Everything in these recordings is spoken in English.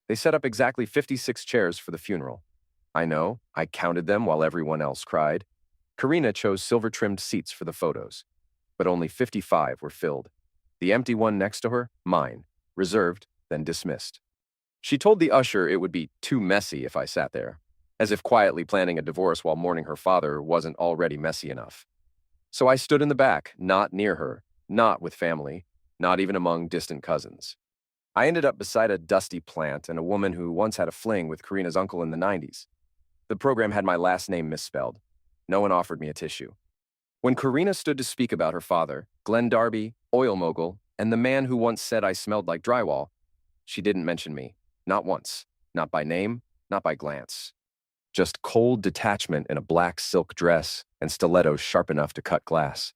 They set up exactly 56 chairs for the funeral. I know, I counted them while everyone else cried. Karina chose silver-trimmed seats for the photos, but only 55 were filled. The empty one next to her, mine, reserved, then dismissed. She told the usher it would be too messy if I sat there, as if quietly planning a divorce while mourning her father wasn't already messy enough. So I stood in the back, not near her, not with family, not even among distant cousins. I ended up beside a dusty plant and a woman who once had a fling with Karina's uncle in the 90s. The program had my last name misspelled. No one offered me a tissue. When Karina stood to speak about her father, Glenn Darby, oil mogul, and the man who once said I smelled like drywall, she didn't mention me. Not once. Not by name, not by glance. Just cold detachment in a black silk dress and stilettos sharp enough to cut glass.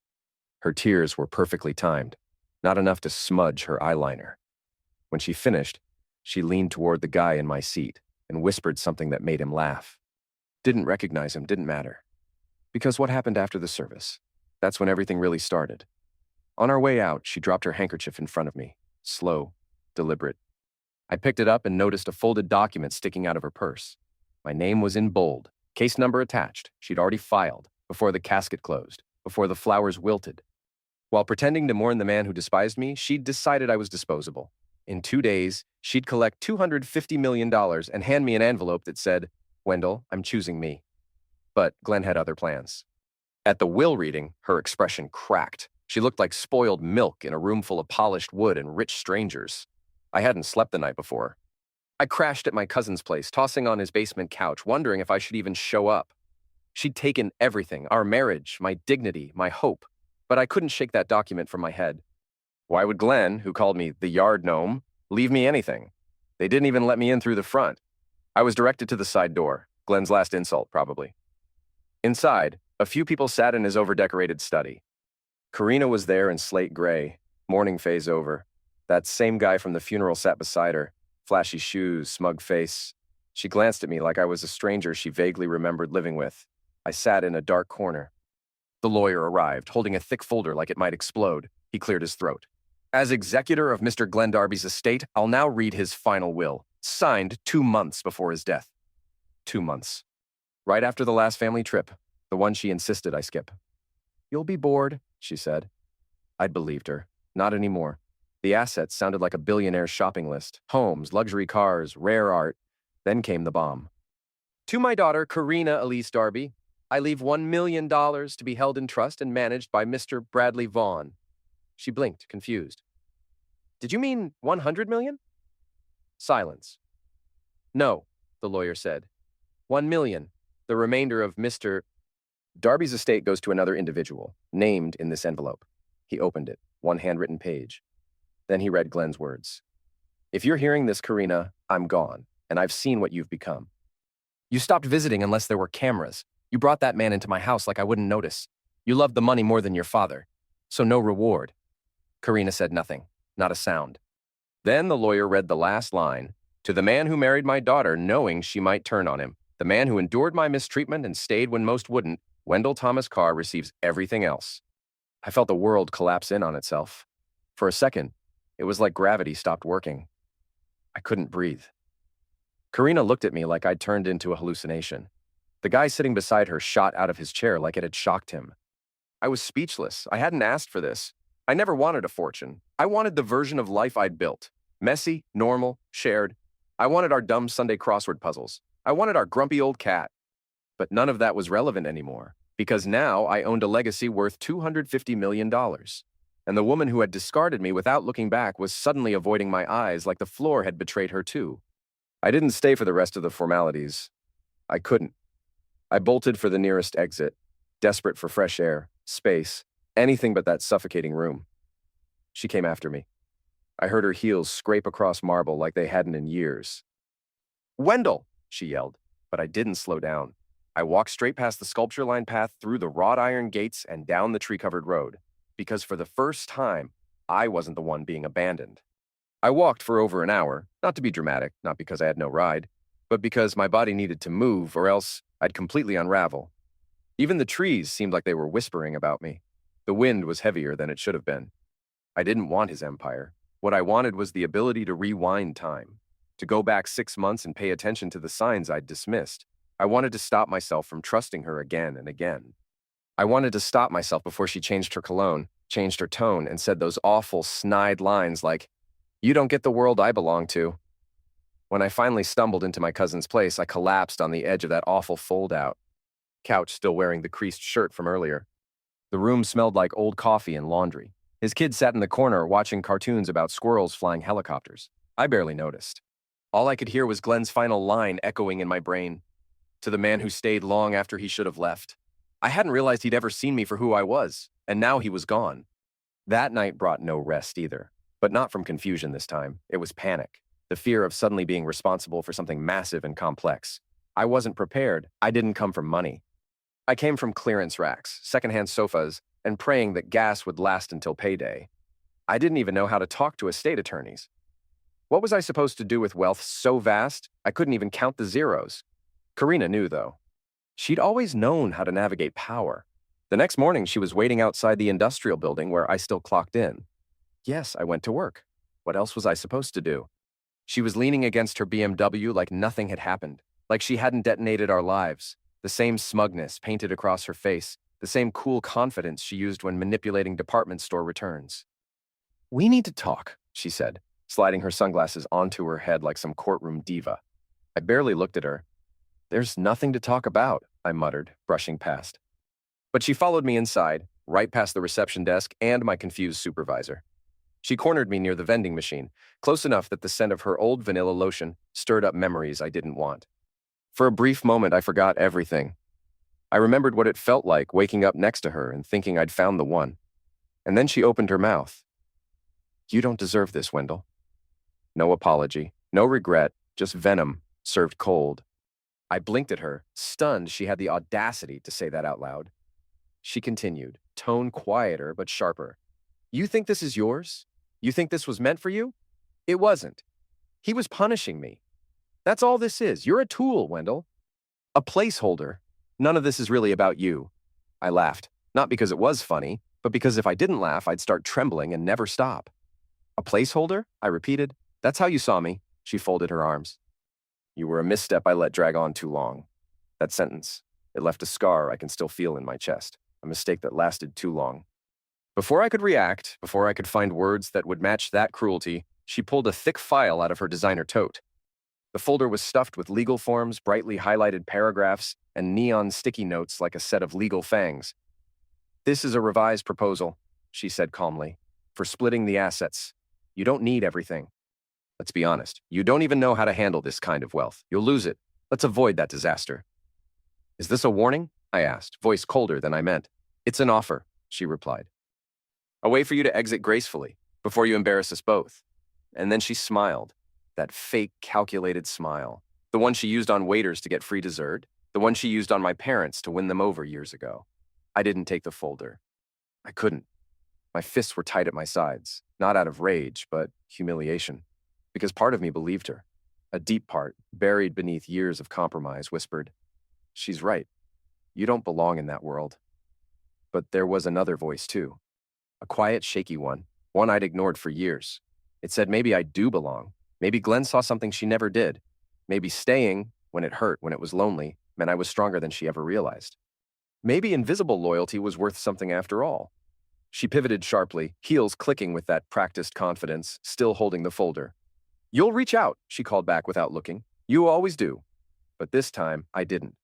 Her tears were perfectly timed, not enough to smudge her eyeliner. When she finished, she leaned toward the guy in my seat and whispered something that made him laugh. Didn't recognize him, didn't matter. Because what happened after the service? That's when everything really started. On our way out, she dropped her handkerchief in front of me, slow, deliberate. I picked it up and noticed a folded document sticking out of her purse. My name was in bold, case number attached. She'd already filed, before the casket closed, before the flowers wilted. While pretending to mourn the man who despised me, she'd decided I was disposable. In 2 days, she'd collect $250 million and hand me an envelope that said, "Wendell, I'm choosing me." But Glenn had other plans. At the will reading, her expression cracked. She looked like spoiled milk in a room full of polished wood and rich strangers. I hadn't slept the night before. I crashed at my cousin's place, tossing on his basement couch, wondering if I should even show up. She'd taken everything, our marriage, my dignity, my hope, but I couldn't shake that document from my head. Why would Glenn, who called me the yard gnome, leave me anything? They didn't even let me in through the front. I was directed to the side door, Glenn's last insult, probably. Inside, a few people sat in his overdecorated study. Karina was there in slate gray, mourning phase over. That same guy from the funeral sat beside her, flashy shoes, smug face. She glanced at me like I was a stranger she vaguely remembered living with. I sat in a dark corner. The lawyer arrived, holding a thick folder like it might explode. He cleared his throat. As executor of Mr. Glenn Darby's estate, I'll now read his final will, signed 2 months before his death. 2 months. Right after the last family trip, the one she insisted I skip. "You'll be bored," she said. I'd believed her. Not anymore. The assets sounded like a billionaire's shopping list. Homes, luxury cars, rare art. Then came the bomb. "To my daughter, Karina Elise Darby, I leave $1 million to be held in trust and managed by Mr. Bradley Vaughn." She blinked, confused. "Did you mean 100 million?" Silence. "No," the lawyer said. 1 million. The remainder of Mr. Darby's estate goes to another individual, named in this envelope. He opened it, one handwritten page. Then he read Glenn's words. "If you're hearing this, Karina, I'm gone, and I've seen what you've become. You stopped visiting unless there were cameras. You brought that man into my house like I wouldn't notice. You loved the money more than your father. So no reward." Karina said nothing, not a sound. Then the lawyer read the last line, "To the man who married my daughter knowing she might turn on him, the man who endured my mistreatment and stayed when most wouldn't, Wendell Thomas Carr receives everything else." I felt the world collapse in on itself. For a second, it was like gravity stopped working. I couldn't breathe. Karina looked at me like I'd turned into a hallucination. The guy sitting beside her shot out of his chair like it had shocked him. I was speechless. I hadn't asked for this. I never wanted a fortune. I wanted the version of life I'd built. Messy, normal, shared. I wanted our dumb Sunday crossword puzzles. I wanted our grumpy old cat. But none of that was relevant anymore, because now I owned a legacy worth $250 million. And the woman who had discarded me without looking back was suddenly avoiding my eyes like the floor had betrayed her too. I didn't stay for the rest of the formalities. I couldn't. I bolted for the nearest exit, desperate for fresh air, space, anything but that suffocating room. She came after me. I heard her heels scrape across marble like they hadn't in years. "Wendell!" she yelled, but I didn't slow down. I walked straight past the sculpture-lined path through the wrought iron gates and down the tree-covered road, because for the first time, I wasn't the one being abandoned. I walked for over an hour, not to be dramatic, not because I had no ride, but because my body needed to move or else I'd completely unravel. Even the trees seemed like they were whispering about me. The wind was heavier than it should have been. I didn't want his empire. What I wanted was the ability to rewind time. To go back 6 months and pay attention to the signs I'd dismissed. I wanted to stop myself from trusting her again and again. I wanted to stop myself before she changed her cologne, changed her tone, and said those awful, snide lines like, "You don't get the world I belong to." When I finally stumbled into my cousin's place, I collapsed on the edge of that awful fold-out couch, still wearing the creased shirt from earlier. The room smelled like old coffee and laundry. His kid sat in the corner watching cartoons about squirrels flying helicopters. I barely noticed. All I could hear was Glenn's final line echoing in my brain. To the man who stayed long after he should have left. I hadn't realized he'd ever seen me for who I was, and now he was gone. That night brought no rest either, but not from confusion this time. It was panic, the fear of suddenly being responsible for something massive and complex. I wasn't prepared. I didn't come from money. I came from clearance racks, secondhand sofas, and praying that gas would last until payday. I didn't even know how to talk to estate attorneys. What was I supposed to do with wealth so vast, I couldn't even count the zeros? Karina knew, though. She'd always known how to navigate power. The next morning, she was waiting outside the industrial building where I still clocked in. Yes, I went to work. What else was I supposed to do? She was leaning against her BMW like nothing had happened, like she hadn't detonated our lives. The same smugness painted across her face, the same cool confidence she used when manipulating department store returns. "We need to talk," she said, sliding her sunglasses onto her head like some courtroom diva. I barely looked at her. "There's nothing to talk about," I muttered, brushing past. But she followed me inside, right past the reception desk and my confused supervisor. She cornered me near the vending machine, close enough that the scent of her old vanilla lotion stirred up memories I didn't want. For a brief moment, I forgot everything. I remembered what it felt like waking up next to her and thinking I'd found the one. And then she opened her mouth. "You don't deserve this, Wendell." No apology, no regret, just venom, served cold. I blinked at her, stunned she had the audacity to say that out loud. She continued, tone quieter but sharper. "You think this is yours? You think this was meant for you? It wasn't. He was punishing me. That's all this is. You're a tool, Wendell. A placeholder. None of this is really about you." I laughed, not because it was funny, but because if I didn't laugh, I'd start trembling and never stop. "A placeholder?" I repeated. "That's how you saw me." She folded her arms. "You were a misstep I let drag on too long." That sentence, it left a scar I can still feel in my chest, a mistake that lasted too long. Before I could react, before I could find words that would match that cruelty, she pulled a thick file out of her designer tote. The folder was stuffed with legal forms, brightly highlighted paragraphs, and neon sticky notes like a set of legal fangs. "This is a revised proposal," she said calmly, "for splitting the assets. You don't need everything. Let's be honest, you don't even know how to handle this kind of wealth. You'll lose it. Let's avoid that disaster." "Is this a warning?" I asked, voice colder than I meant. "It's an offer," she replied. "A way for you to exit gracefully, before you embarrass us both." And then she smiled. That fake, calculated smile. The one she used on waiters to get free dessert. The one she used on my parents to win them over years ago. I didn't take the folder. I couldn't. My fists were tight at my sides, not out of rage, but humiliation. Because part of me believed her. A deep part, buried beneath years of compromise, whispered, "She's right. You don't belong in that world." But there was another voice, too. A quiet, shaky one I'd ignored for years. It said maybe I do belong. Maybe Glenn saw something she never did. Maybe staying, when it hurt, when it was lonely, meant I was stronger than she ever realized. Maybe invisible loyalty was worth something after all. She pivoted sharply, heels clicking with that practiced confidence, still holding the folder. "You'll reach out," she called back without looking. "You always do." But this time, I didn't.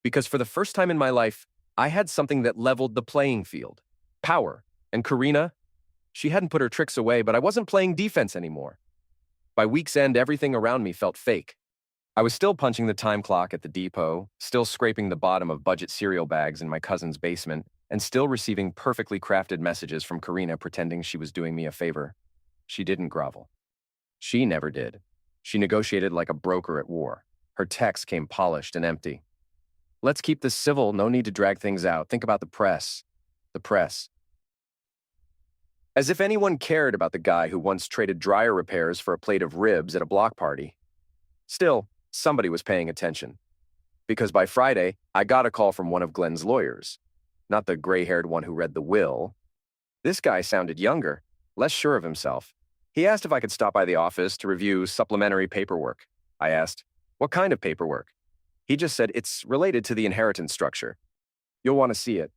Because for the first time in my life, I had something that leveled the playing field. Power. And Karina? She hadn't put her tricks away, but I wasn't playing defense anymore. By week's end, everything around me felt fake. I was still punching the time clock at the depot, still scraping the bottom of budget cereal bags in my cousin's basement, and still receiving perfectly crafted messages from Karina pretending she was doing me a favor. She didn't grovel. She never did. She negotiated like a broker at war. Her text came polished and empty. "Let's keep this civil, no need to drag things out. Think about the press." The press. As if anyone cared about the guy who once traded dryer repairs for a plate of ribs at a block party. Still, somebody was paying attention. Because by Friday, I got a call from one of Glenn's lawyers. Not the gray-haired one who read the will. This guy sounded younger, less sure of himself. He asked if I could stop by the office to review supplementary paperwork. I asked, "What kind of paperwork?" He just said it's related to the inheritance structure. You'll want to see it.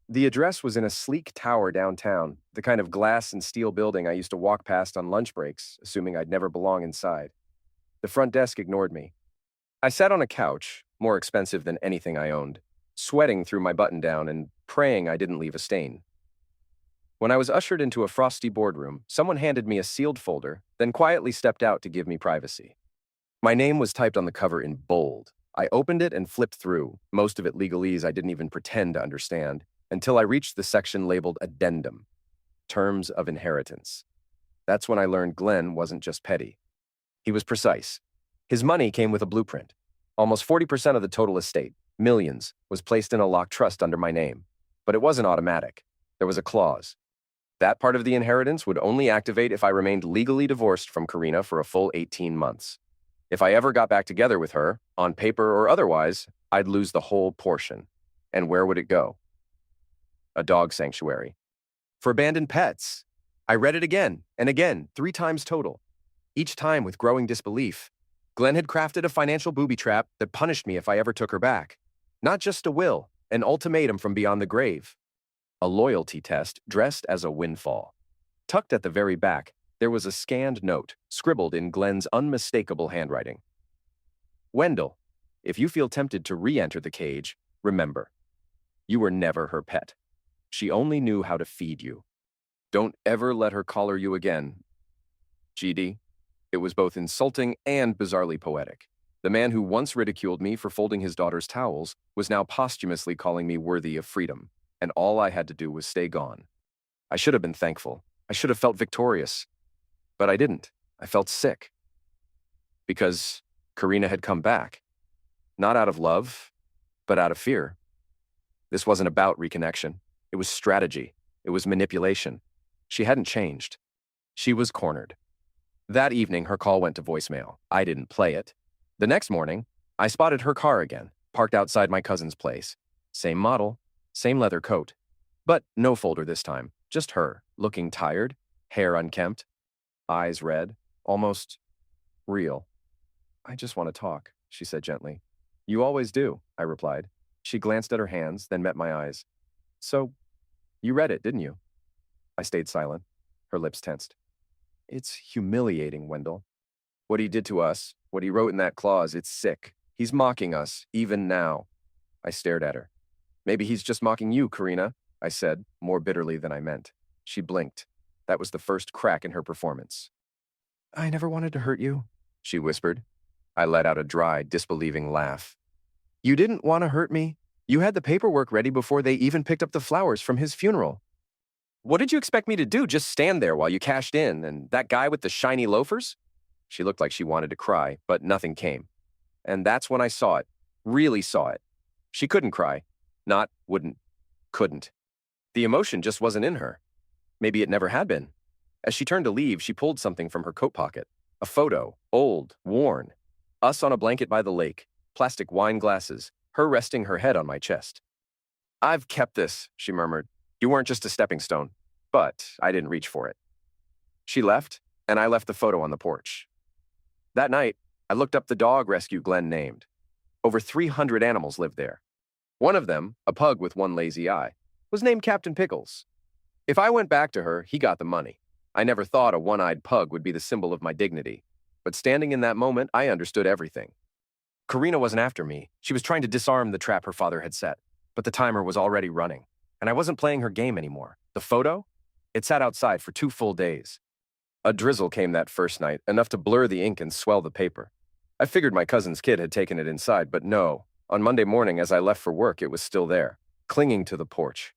The address was in a sleek tower downtown, the kind of glass and steel building I used to walk past on lunch breaks, assuming I'd never belong inside. The front desk ignored me. I sat on a couch, more expensive than anything I owned, sweating through my button down and praying I didn't leave a stain. When I was ushered into a frosty boardroom, someone handed me a sealed folder, then quietly stepped out to give me privacy. My name was typed on the cover in bold. I opened it and flipped through, most of it legalese I didn't even pretend to understand, until I reached the section labeled Addendum, Terms of Inheritance. That's when I learned Glenn wasn't just petty. He was precise. His money came with a blueprint. Almost 40% of the total estate, millions, was placed in a locked trust under my name. But it wasn't automatic. There was a clause. That part of the inheritance would only activate if I remained legally divorced from Karina for a full 18 months. If I ever got back together with her, on paper or otherwise, I'd lose the whole portion. And where would it go? A dog sanctuary. For abandoned pets. I read it again and again, 3 times total. Each time with growing disbelief. Glenn had crafted a financial booby trap that punished me if I ever took her back. Not just a will, an ultimatum from beyond the grave. A loyalty test dressed as a windfall. Tucked at the very back, there was a scanned note, scribbled in Glenn's unmistakable handwriting. Wendell, if you feel tempted to re-enter the cage, remember, you were never her pet. She only knew how to feed you. Don't ever let her collar you again. GD. It was both insulting and bizarrely poetic. The man who once ridiculed me for folding his daughter's towels was now posthumously calling me worthy of freedom, and all I had to do was stay gone. I should have been thankful. I should have felt victorious. But I didn't. I felt sick. Because Karina had come back. Not out of love, but out of fear. This wasn't about reconnection. It was strategy. It was manipulation. She hadn't changed. She was cornered. That evening, her call went to voicemail. I didn't play it. The next morning, I spotted her car again, parked outside my cousin's place. Same model, same leather coat. But no folder this time, just her, looking tired, hair unkempt, eyes red, almost real. I just want to talk, she said gently. You always do, I replied. She glanced at her hands, then met my eyes. So, you read it, didn't you? I stayed silent. Her lips tensed. It's humiliating, Wendell. What he did to us, what he wrote in that clause, it's sick. He's mocking us, even now. I stared at her. Maybe he's just mocking you, Karina, I said, more bitterly than I meant. She blinked. That was the first crack in her performance. I never wanted to hurt you, she whispered. I let out a dry, disbelieving laugh. You didn't want to hurt me? You had the paperwork ready before they even picked up the flowers from his funeral. What did you expect me to do, just stand there while you cashed in, and that guy with the shiny loafers? She looked like she wanted to cry, but nothing came. And that's when I saw it, really saw it. She couldn't cry. Not, wouldn't, couldn't. The emotion just wasn't in her. Maybe it never had been. As she turned to leave, she pulled something from her coat pocket. A photo, old, worn. Us on a blanket by the lake, plastic wine glasses, her resting her head on my chest. I've kept this, she murmured. You weren't just a stepping stone. But I didn't reach for it. She left, and I left the photo on the porch. That night, I looked up the dog rescue Glenn named. Over 300 animals lived there. One of them, a pug with one lazy eye, was named Captain Pickles. If I went back to her, he got the money. I never thought a one-eyed pug would be the symbol of my dignity. But standing in that moment, I understood everything. Karina wasn't after me. She was trying to disarm the trap her father had set. But the timer was already running. And I wasn't playing her game anymore. The photo? It sat outside for 2 full days. A drizzle came that first night, enough to blur the ink and swell the paper. I figured my cousin's kid had taken it inside, but no. On Monday morning, as I left for work, it was still there, clinging to the porch.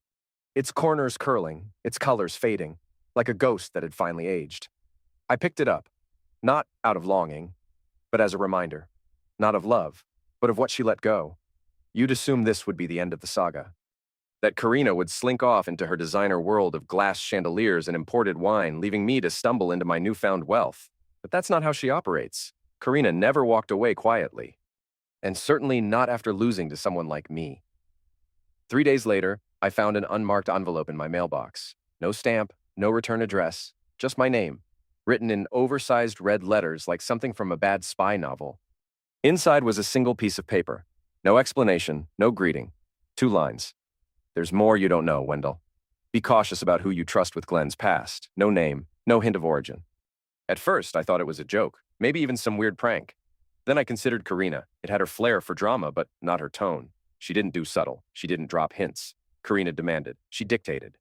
Its corners curling, its colors fading, like a ghost that had finally aged. I picked it up, not out of longing, but as a reminder. Not of love, but of what she let go. You'd assume this would be the end of the saga. That Karina would slink off into her designer world of glass chandeliers and imported wine, leaving me to stumble into my newfound wealth. But that's not how she operates. Karina never walked away quietly. And certainly not after losing to someone like me. 3 days later, I found an unmarked envelope in my mailbox. No stamp, no return address, just my name. written in oversized red letters like something from a bad spy novel. Inside was a single piece of paper. No explanation, no greeting. 2 lines. There's more you don't know, Wendell. Be cautious about who you trust with Glenn's past. No name, no hint of origin. At first, I thought it was a joke, maybe even some weird prank. Then I considered Karina. It had her flair for drama, but not her tone. She didn't do subtle. She didn't drop hints. Karina demanded. She dictated.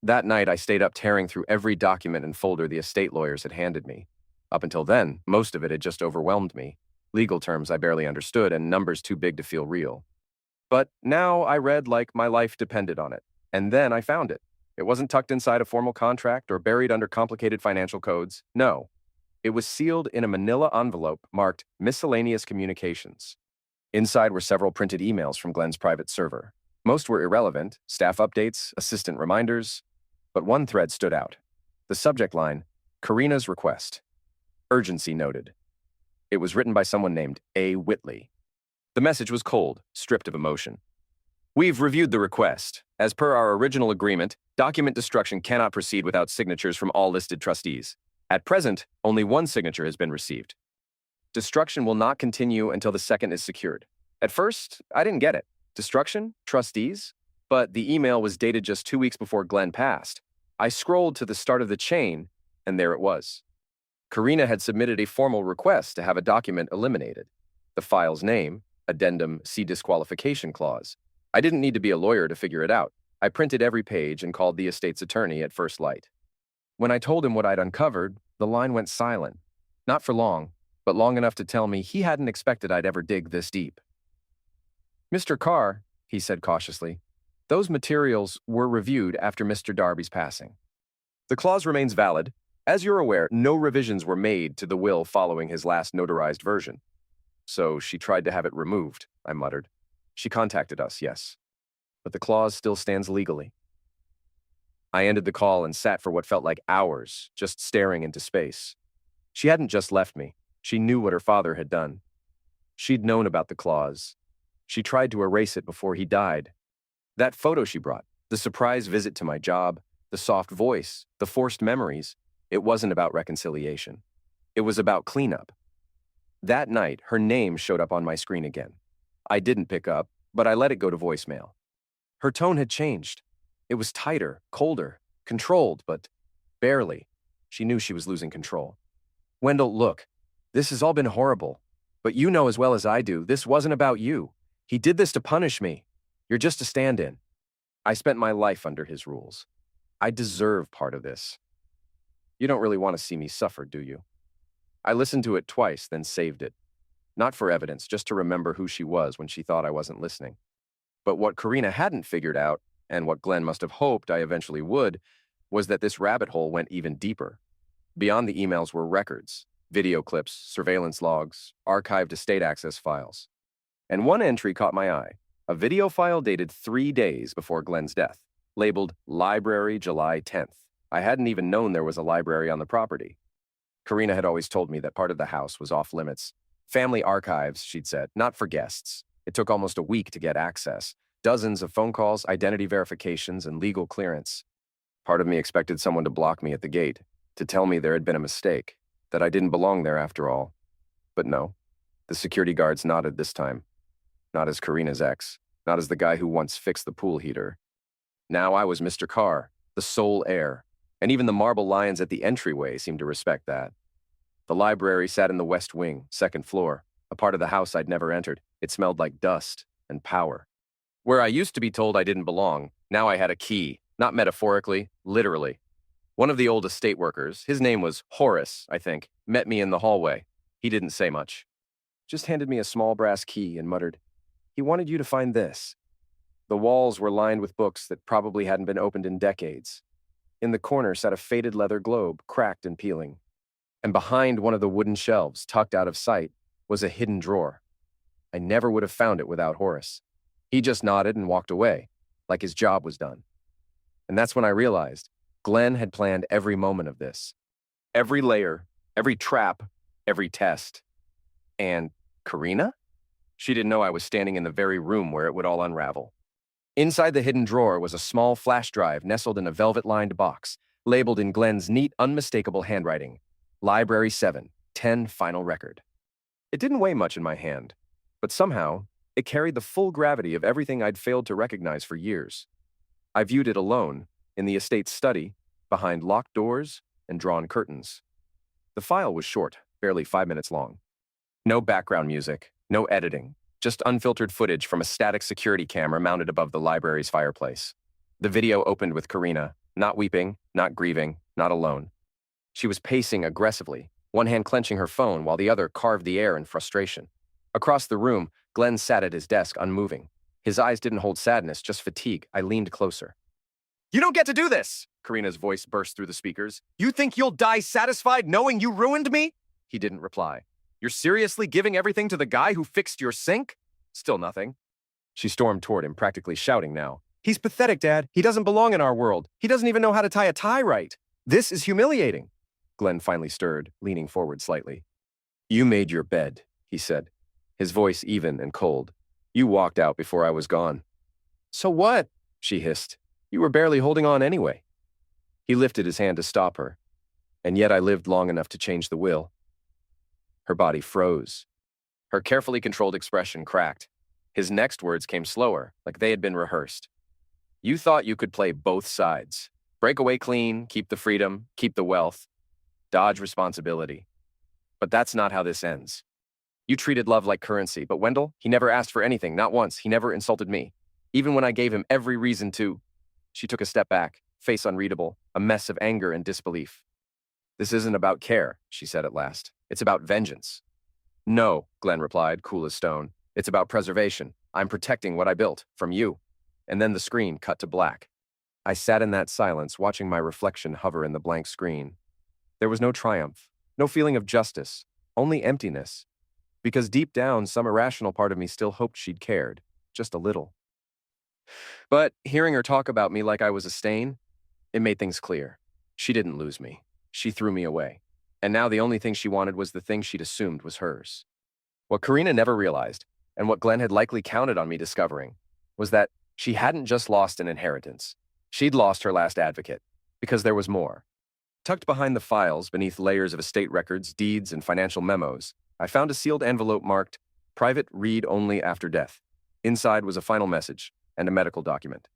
That night, I stayed up tearing through every document and folder the estate lawyers had handed me. Up until then, most of it had just overwhelmed me. Legal terms I barely understood and numbers too big to feel real. But now I read like my life depended on it. And then I found it. It wasn't tucked inside a formal contract or buried under complicated financial codes. No. It was sealed in a manila envelope marked Miscellaneous Communications. Inside were several printed emails from Glenn's private server. Most were irrelevant, staff updates, assistant reminders, but one thread stood out. The subject line, Karina's request. Urgency noted. It was written by someone named A. Whitley. The message was cold, stripped of emotion. We've reviewed the request. As per our original agreement, document destruction cannot proceed without signatures from all listed trustees. At present, only one signature has been received. Destruction will not continue until the second is secured. At first, I didn't get it. Destruction? Trustees? But the email was dated just 2 weeks before Glenn passed. I scrolled to the start of the chain, and there it was. Karina had submitted a formal request to have a document eliminated. The file's name, Addendum C Disqualification Clause. I didn't need to be a lawyer to figure it out. I printed every page and called the estate's attorney at first light. When I told him what I'd uncovered, the line went silent. Not for long, but long enough to tell me he hadn't expected I'd ever dig this deep. Mr. Carr, he said cautiously, those materials were reviewed after Mr. Darby's passing. The clause remains valid. As you're aware, no revisions were made to the will following his last notarized version. So she tried to have it removed, I muttered. She contacted us, yes. But the clause still stands legally. I ended the call and sat for what felt like hours, just staring into space. She hadn't just left me. She knew what her father had done. She'd known about the clause. She tried to erase it before he died. That photo she brought, the surprise visit to my job, the soft voice, the forced memories, it wasn't about reconciliation. It was about cleanup. That night, her name showed up on my screen again. I didn't pick up, but I let it go to voicemail. Her tone had changed. It was tighter, colder, controlled, but barely. She knew she was losing control. Wendell, look, this has all been horrible, but you know as well as I do, this wasn't about you. He did this to punish me. You're just a stand-in. I spent my life under his rules. I deserve part of this. You don't really want to see me suffer, do you? I listened to it twice, then saved it. Not for evidence, just to remember who she was when she thought I wasn't listening. But what Karina hadn't figured out, and what Glenn must have hoped I eventually would, was that this rabbit hole went even deeper. Beyond the emails were records, video clips, surveillance logs, archived estate access files. And one entry caught my eye, a video file dated 3 days before Glenn's death, labeled Library July 10th. I hadn't even known there was a library on the property. Karina had always told me that part of the house was off limits. Family archives, she'd said, not for guests. It took almost a week to get access. Dozens of phone calls, identity verifications, and legal clearance. Part of me expected someone to block me at the gate, to tell me there had been a mistake, that I didn't belong there after all. But no, the security guards nodded this time. Not as Karina's ex, not as the guy who once fixed the pool heater. Now I was Mr. Carr, the sole heir, and even the marble lions at the entryway seemed to respect that. The library sat in the west wing, second floor, a part of the house I'd never entered. It smelled like dust and power. Where I used to be told I didn't belong, now I had a key, not metaphorically, literally. One of the old estate workers, his name was Horace, I think, met me in the hallway. He didn't say much. Just handed me a small brass key and muttered, "He wanted you to find this." The walls were lined with books that probably hadn't been opened in decades. In the corner sat a faded leather globe, cracked and peeling. And behind one of the wooden shelves, tucked out of sight, was a hidden drawer. I never would have found it without Horace. He just nodded and walked away, like his job was done. And that's when I realized Glenn had planned every moment of this. Every layer, every trap, every test. And Karina? She didn't know I was standing in the very room where it would all unravel. Inside the hidden drawer was a small flash drive nestled in a velvet-lined box, labeled in Glenn's neat, unmistakable handwriting, Library 7, 10 final record. It didn't weigh much in my hand, but somehow, it carried the full gravity of everything I'd failed to recognize for years. I viewed it alone, in the estate's study, behind locked doors and drawn curtains. The file was short, barely 5 minutes long. No background music, no editing, just unfiltered footage from a static security camera mounted above the library's fireplace. The video opened with Karina, not weeping, not grieving, not alone. She was pacing aggressively, one hand clenching her phone while the other carved the air in frustration. Across the room, Glenn sat at his desk, unmoving. His eyes didn't hold sadness, just fatigue. I leaned closer. "You don't get to do this!" Karina's voice burst through the speakers. "You think you'll die satisfied knowing you ruined me?" He didn't reply. "You're seriously giving everything to the guy who fixed your sink?" Still nothing. She stormed toward him, practically shouting now. "He's pathetic, Dad. He doesn't belong in our world. He doesn't even know how to tie a tie right. This is humiliating." Glenn finally stirred, leaning forward slightly. "You made your bed," he said, his voice even and cold. "You walked out before I was gone." "So what?" she hissed. "You were barely holding on anyway." He lifted his hand to stop her. "And yet I lived long enough to change the will." Her body froze. Her carefully controlled expression cracked. His next words came slower, like they had been rehearsed. "You thought you could play both sides. Break away clean, keep the freedom, keep the wealth, dodge responsibility. But that's not how this ends. You treated love like currency, but Wendell, he never asked for anything, not once. He never insulted me. Even when I gave him every reason to." She took a step back, face unreadable, a mess of anger and disbelief. "This isn't about care," she said at last. "It's about vengeance." "No," Glenn replied, cool as stone. "It's about preservation. I'm protecting what I built, from you." And then the screen cut to black. I sat in that silence, watching my reflection hover in the blank screen. There was no triumph, no feeling of justice, only emptiness. Because deep down, some irrational part of me still hoped she'd cared, just a little. But hearing her talk about me like I was a stain, it made things clear. She didn't lose me. She threw me away. And now the only thing she wanted was the thing she'd assumed was hers. What Karina never realized, and what Glenn had likely counted on me discovering, was that she hadn't just lost an inheritance. She'd lost her last advocate, because there was more. Tucked behind the files, beneath layers of estate records, deeds, and financial memos, I found a sealed envelope marked, "Private read only after death." Inside was a final message and a medical document.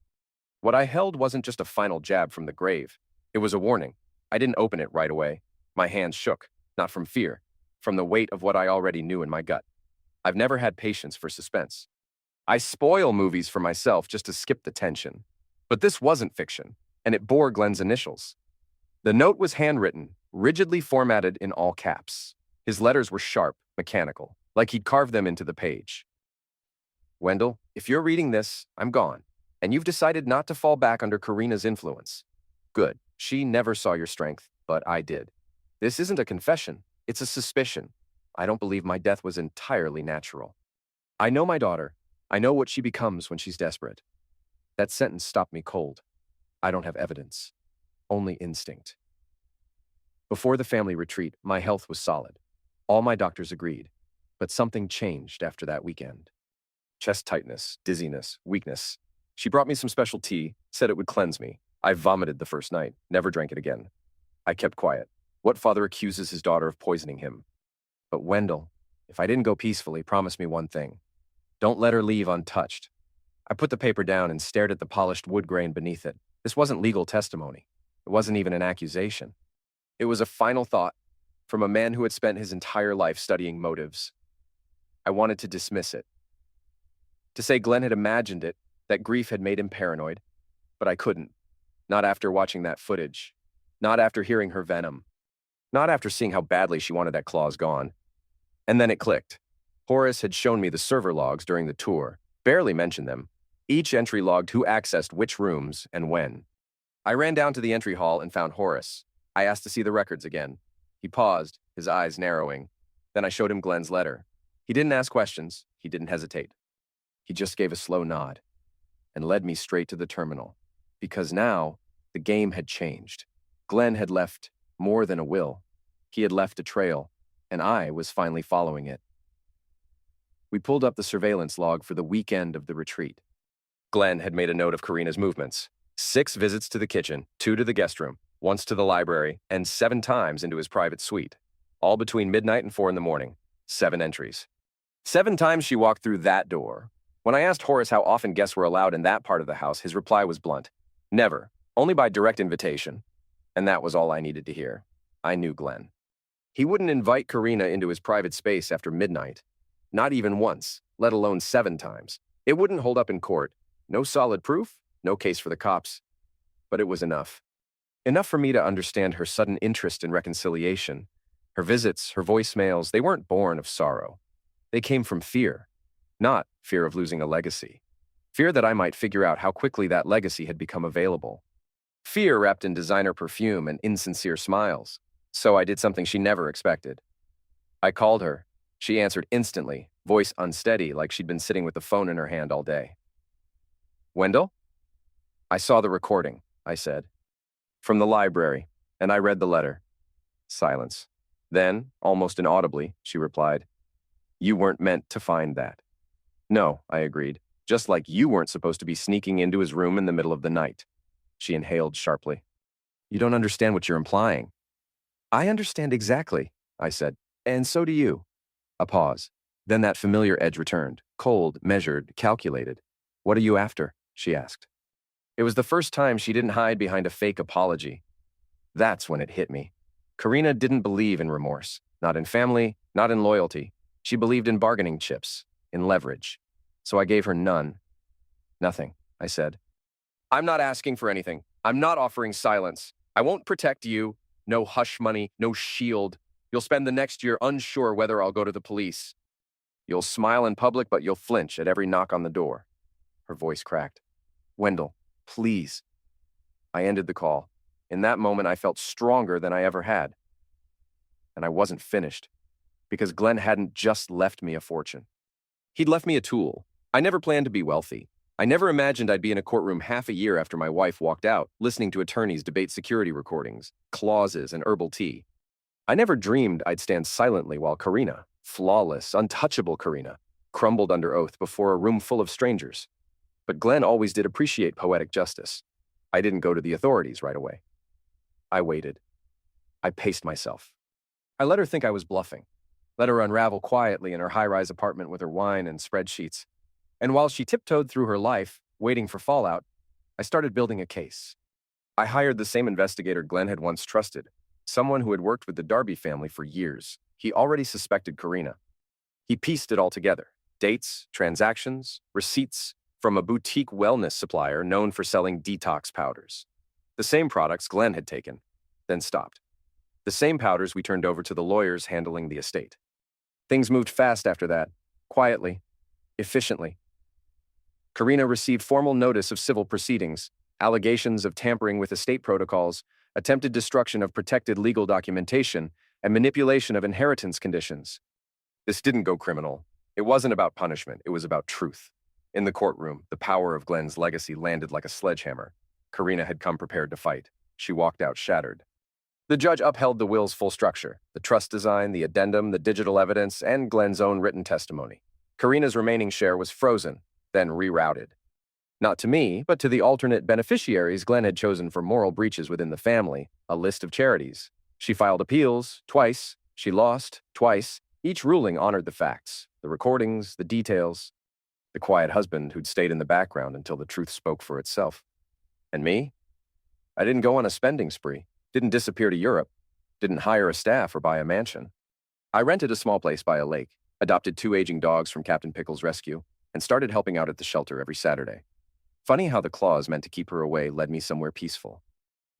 What I held wasn't just a final jab from the grave. It was a warning. I didn't open it right away. My hands shook, not from fear, from the weight of what I already knew in my gut. I've never had patience for suspense. I spoil movies for myself just to skip the tension. But this wasn't fiction, and it bore Glenn's initials. The note was handwritten, rigidly formatted in all caps. His letters were sharp, mechanical, like he'd carved them into the page. "Wendell, if you're reading this, I'm gone, and you've decided not to fall back under Karina's influence. Good. She never saw your strength, but I did. This isn't a confession. It's a suspicion. I don't believe my death was entirely natural. I know my daughter. I know what she becomes when she's desperate." That sentence stopped me cold. I don't have evidence, only instinct. Before the family retreat, my health was solid. All my doctors agreed, but something changed after that weekend. Chest tightness, dizziness, weakness. She brought me some special tea, said it would cleanse me. I vomited the first night, never drank it again. I kept quiet. What father accuses his daughter of poisoning him? But Wendell, if I didn't go peacefully, promise me one thing. Don't let her leave untouched. I put the paper down and stared at the polished wood grain beneath it. This wasn't legal testimony. It wasn't even an accusation. It was a final thought from a man who had spent his entire life studying motives. I wanted to dismiss it. To say Glenn had imagined it, that grief had made him paranoid. But I couldn't. Not after watching that footage. Not after hearing her venom. Not after seeing how badly she wanted that clause gone. And then it clicked. Horace had shown me the server logs during the tour, barely mentioned them. Each entry logged who accessed which rooms and when. I ran down to the entry hall and found Horace. I asked to see the records again. He paused, his eyes narrowing. Then I showed him Glenn's letter. He didn't ask questions. He didn't hesitate. He just gave a slow nod and led me straight to the terminal. Because now, the game had changed. Glenn had left more than a will. He had left a trail, and I was finally following it. We pulled up the surveillance log for the weekend of the retreat. Glenn had made a note of Karina's movements. 6 visits to the kitchen, 2 to the guest room. once to the library, and 7 times into his private suite. All between midnight and 4 in the morning. 7 entries. 7 times she walked through that door. When I asked Horace how often guests were allowed in that part of the house, his reply was blunt. Never. Only by direct invitation. And that was all I needed to hear. I knew Glenn. He wouldn't invite Karina into his private space after midnight. Not even once, let alone 7 times. It wouldn't hold up in court. No solid proof, no case for the cops. But it was enough. Enough for me to understand her sudden interest in reconciliation. Her visits, her voicemails, they weren't born of sorrow. They came from fear. Not fear of losing a legacy. Fear that I might figure out how quickly that legacy had become available. Fear wrapped in designer perfume and insincere smiles. So I did something she never expected. I called her. She answered instantly, voice unsteady like she'd been sitting with the phone in her hand all day. Wendell? I saw the recording, I said. From the library, and I read the letter. Silence. Then, almost inaudibly, she replied, You weren't meant to find that. No, I agreed, just like you weren't supposed to be sneaking into his room in the middle of the night. She inhaled sharply. You don't understand what you're implying. I understand exactly, I said, and so do you. A pause. Then that familiar edge returned, cold, measured, calculated. What are you after? She asked. It was the first time she didn't hide behind a fake apology. That's when it hit me. Karina didn't believe in remorse, not in family, not in loyalty. She believed in bargaining chips, in leverage. So I gave her none. Nothing, I said. I'm not asking for anything. I'm not offering silence. I won't protect you. No hush money, no shield. You'll spend the next year unsure whether I'll go to the police. You'll smile in public, but you'll flinch at every knock on the door. Her voice cracked. Wendell, please. I ended the call. In that moment, I felt stronger than I ever had. And I wasn't finished, because Glenn hadn't just left me a fortune. He'd left me a tool. I never planned to be wealthy. I never imagined I'd be in a courtroom half a year after my wife walked out, listening to attorneys debate security recordings, clauses, and herbal tea. I never dreamed I'd stand silently while Karina, flawless, untouchable Karina, crumbled under oath before a room full of strangers. But Glenn always did appreciate poetic justice. I didn't go to the authorities right away. I waited. I paced myself. I let her think I was bluffing. Let her unravel quietly in her high-rise apartment with her wine and spreadsheets. And while she tiptoed through her life, waiting for fallout, I started building a case. I hired the same investigator Glenn had once trusted, someone who had worked with the Darby family for years. He already suspected Karina. He pieced it all together. Dates, transactions, receipts from a boutique wellness supplier known for selling detox powders. The same products Glenn had taken, then stopped. The same powders we turned over to the lawyers handling the estate. Things moved fast after that, quietly, efficiently. Karina received formal notice of civil proceedings, allegations of tampering with estate protocols, attempted destruction of protected legal documentation, and manipulation of inheritance conditions. This didn't go criminal. It wasn't about punishment, it was about truth. In the courtroom, the power of Glenn's legacy landed like a sledgehammer. Karina had come prepared to fight. She walked out shattered. The judge upheld the will's full structure, the trust design, the addendum, the digital evidence, and Glenn's own written testimony. Karina's remaining share was frozen, then rerouted. Not to me, but to the alternate beneficiaries Glenn had chosen for moral breaches within the family, a list of charities. She filed appeals, twice. She lost, twice. Each ruling honored the facts, the recordings, the details. The quiet husband who'd stayed in the background until the truth spoke for itself. And me? I didn't go on a spending spree, didn't disappear to Europe, didn't hire a staff or buy a mansion. I rented a small place by a lake, adopted 2 aging dogs from Captain Pickle's rescue, and started helping out at the shelter every Saturday. Funny how the clause meant to keep her away led me somewhere peaceful.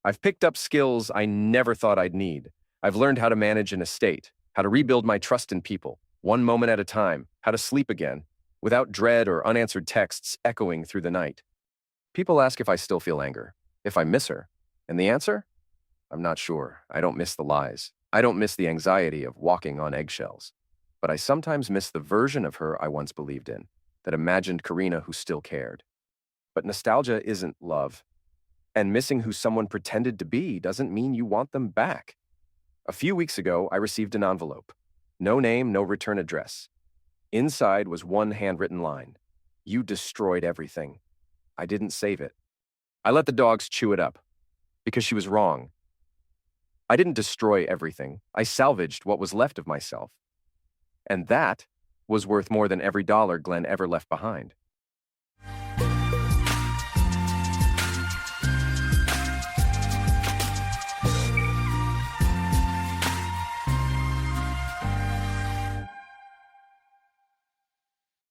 I've picked up skills I never thought I'd need. I've learned how to manage an estate, how to rebuild my trust in people, one moment at a time, how to sleep again, without dread or unanswered texts echoing through the night. People ask if I still feel anger, if I miss her. And the answer? I'm not sure. I don't miss the lies. I don't miss the anxiety of walking on eggshells. But I sometimes miss the version of her I once believed in, that imagined Karina who still cared. But nostalgia isn't love. And missing who someone pretended to be doesn't mean you want them back. A few weeks ago, I received an envelope. No name, no return address. Inside was one handwritten line. You destroyed everything. I didn't save it. I let the dogs chew it up. Because she was wrong. I didn't destroy everything. I salvaged what was left of myself. And that was worth more than every dollar Glenn ever left behind.